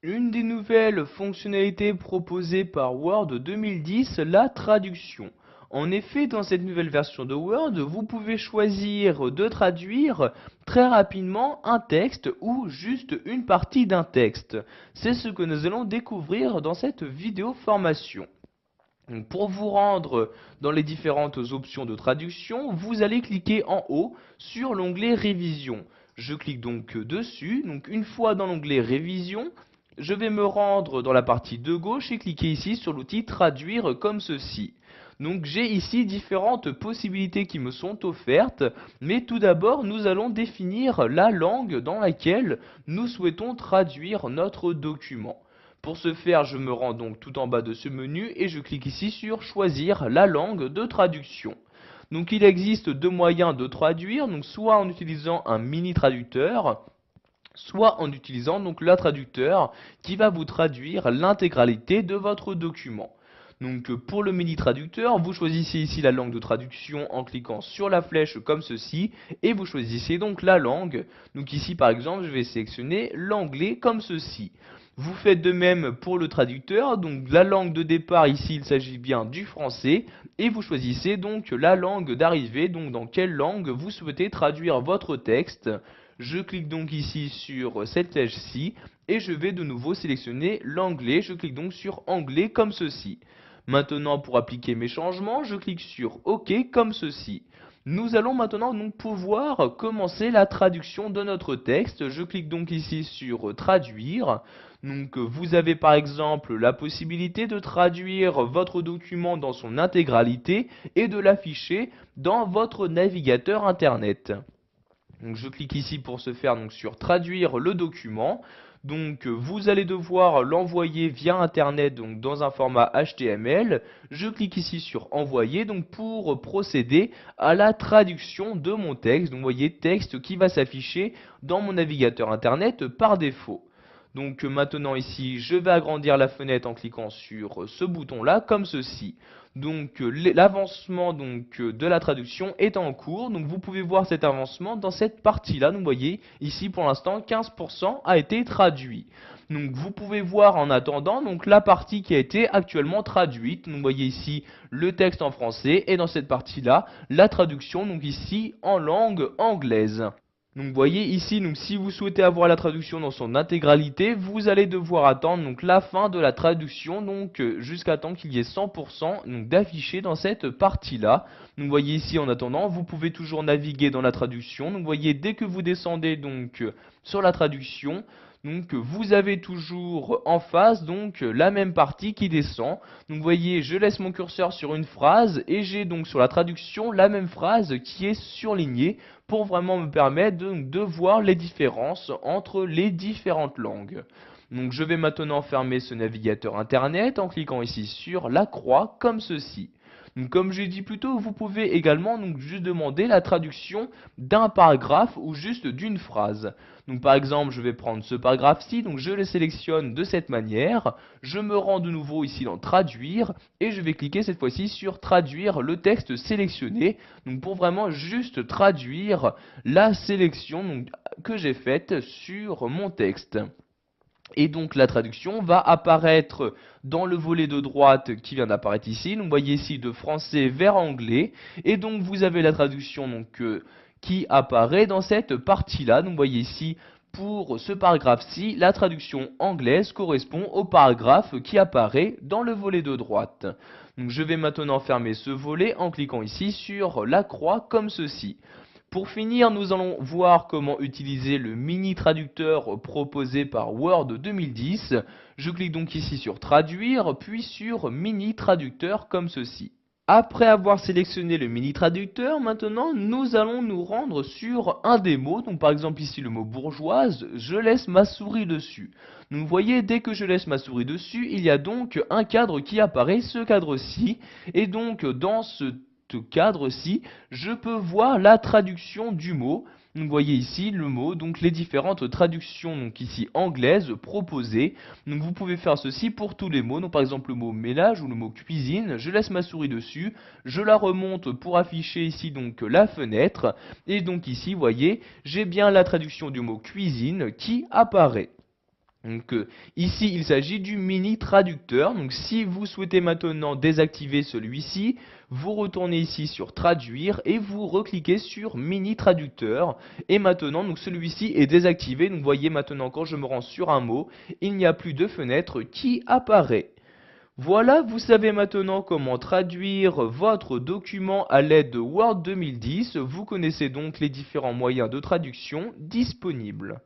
Une des nouvelles fonctionnalités proposées par Word 2010, la traduction. En effet, dans cette nouvelle version de Word, vous pouvez choisir de traduire très rapidement un texte ou juste une partie d'un texte. C'est ce que nous allons découvrir dans cette vidéo formation. Donc, pour vous rendre dans les différentes options de traduction, vous allez cliquer en haut sur l'onglet Révision. Je clique donc dessus. Donc une fois dans l'onglet Révision, je vais me rendre dans la partie de gauche et cliquer ici sur l'outil Traduire comme ceci. Donc j'ai ici différentes possibilités qui me sont offertes, mais tout d'abord nous allons définir la langue dans laquelle nous souhaitons traduire notre document. Pour ce faire, je me rends donc tout en bas de ce menu et je clique ici sur Choisir la langue de traduction. Donc il existe deux moyens de traduire, donc soit en utilisant un mini traducteur, soit en utilisant donc le traducteur qui va vous traduire l'intégralité de votre document. Donc pour le mini traducteur, vous choisissez ici la langue de traduction en cliquant sur la flèche comme ceci et vous choisissez donc la langue. Donc ici par exemple, je vais sélectionner l'anglais comme ceci. Vous faites de même pour le traducteur, donc la langue de départ ici il s'agit bien du français et vous choisissez donc la langue d'arrivée, donc dans quelle langue vous souhaitez traduire votre texte. Je clique donc ici sur cette flèche-ci et je vais de nouveau sélectionner l'anglais. Je clique donc sur anglais comme ceci. Maintenant, pour appliquer mes changements, je clique sur OK comme ceci. Nous allons maintenant donc pouvoir commencer la traduction de notre texte. Je clique donc ici sur traduire. Donc vous avez par exemple la possibilité de traduire votre document dans son intégralité et de l'afficher dans votre navigateur internet. Donc je clique ici pour ce faire donc sur traduire le document. Donc vous allez devoir l'envoyer via internet donc dans un format HTML. Je clique ici sur envoyer donc pour procéder à la traduction de mon texte. Donc vous voyez texte qui va s'afficher dans mon navigateur internet par défaut. Donc maintenant ici, je vais agrandir la fenêtre en cliquant sur ce bouton là comme ceci. Donc l'avancement de la traduction est en cours. Donc vous pouvez voir cet avancement dans cette partie là. Donc vous voyez ici pour l'instant 15% a été traduit. Donc vous pouvez voir en attendant donc la partie qui a été actuellement traduite. Donc vous voyez ici le texte en français et dans cette partie là la traduction donc ici en langue anglaise. Donc vous voyez ici, donc si vous souhaitez avoir la traduction dans son intégralité, vous allez devoir attendre donc la fin de la traduction, donc jusqu'à temps qu'il y ait 100% d'affiché dans cette partie-là. Donc vous voyez ici en attendant, vous pouvez toujours naviguer dans la traduction. Donc vous voyez dès que vous descendez donc sur la traduction, donc vous avez toujours en face donc la même partie qui descend. Donc vous voyez, je laisse mon curseur sur une phrase et j'ai donc sur la traduction la même phrase qui est surlignée pour vraiment me permettre de voir les différences entre les différentes langues. Donc je vais maintenant fermer ce navigateur internet en cliquant ici sur la croix comme ceci. Donc, comme j'ai dit plus tôt, vous pouvez également donc juste demander la traduction d'un paragraphe ou juste d'une phrase. Donc par exemple, je vais prendre ce paragraphe-ci, donc je le sélectionne de cette manière, je me rends de nouveau ici dans traduire et je vais cliquer cette fois-ci sur traduire le texte sélectionné, donc pour vraiment juste traduire la sélection donc, que j'ai faite sur mon texte. Et donc la traduction va apparaître dans le volet de droite qui vient d'apparaître ici. Donc vous voyez ici de français vers anglais. Et donc vous avez la traduction donc, qui apparaît dans cette partie-là. Donc vous voyez ici pour ce paragraphe-ci, la traduction anglaise correspond au paragraphe qui apparaît dans le volet de droite. Donc je vais maintenant fermer ce volet en cliquant ici sur la croix comme ceci. Pour finir, nous allons voir comment utiliser le mini traducteur proposé par Word 2010. Je clique donc ici sur traduire, puis sur mini traducteur comme ceci. Après avoir sélectionné le mini traducteur, maintenant nous allons nous rendre sur un des mots. Donc par exemple ici le mot bourgeoise, je laisse ma souris dessus. Donc vous voyez, dès que je laisse ma souris dessus, il y a donc un cadre qui apparaît, ce cadre-ci. Et donc dans ce cadre-ci, je peux voir la traduction du mot. Donc, vous voyez ici le mot, donc les différentes traductions donc ici anglaises proposées. Donc vous pouvez faire ceci pour tous les mots. Donc par exemple le mot ménage ou le mot cuisine, je laisse ma souris dessus, je la remonte pour afficher ici donc la fenêtre. Et donc ici, vous voyez, j'ai bien la traduction du mot cuisine qui apparaît. Donc ici, il s'agit du mini traducteur. Donc si vous souhaitez maintenant désactiver celui-ci, vous retournez ici sur traduire et vous recliquez sur mini traducteur. Et maintenant, donc celui-ci est désactivé. Donc vous voyez maintenant quand je me rends sur un mot, il n'y a plus de fenêtre qui apparaît. Voilà, vous savez maintenant comment traduire votre document à l'aide de Word 2010. Vous connaissez donc les différents moyens de traduction disponibles.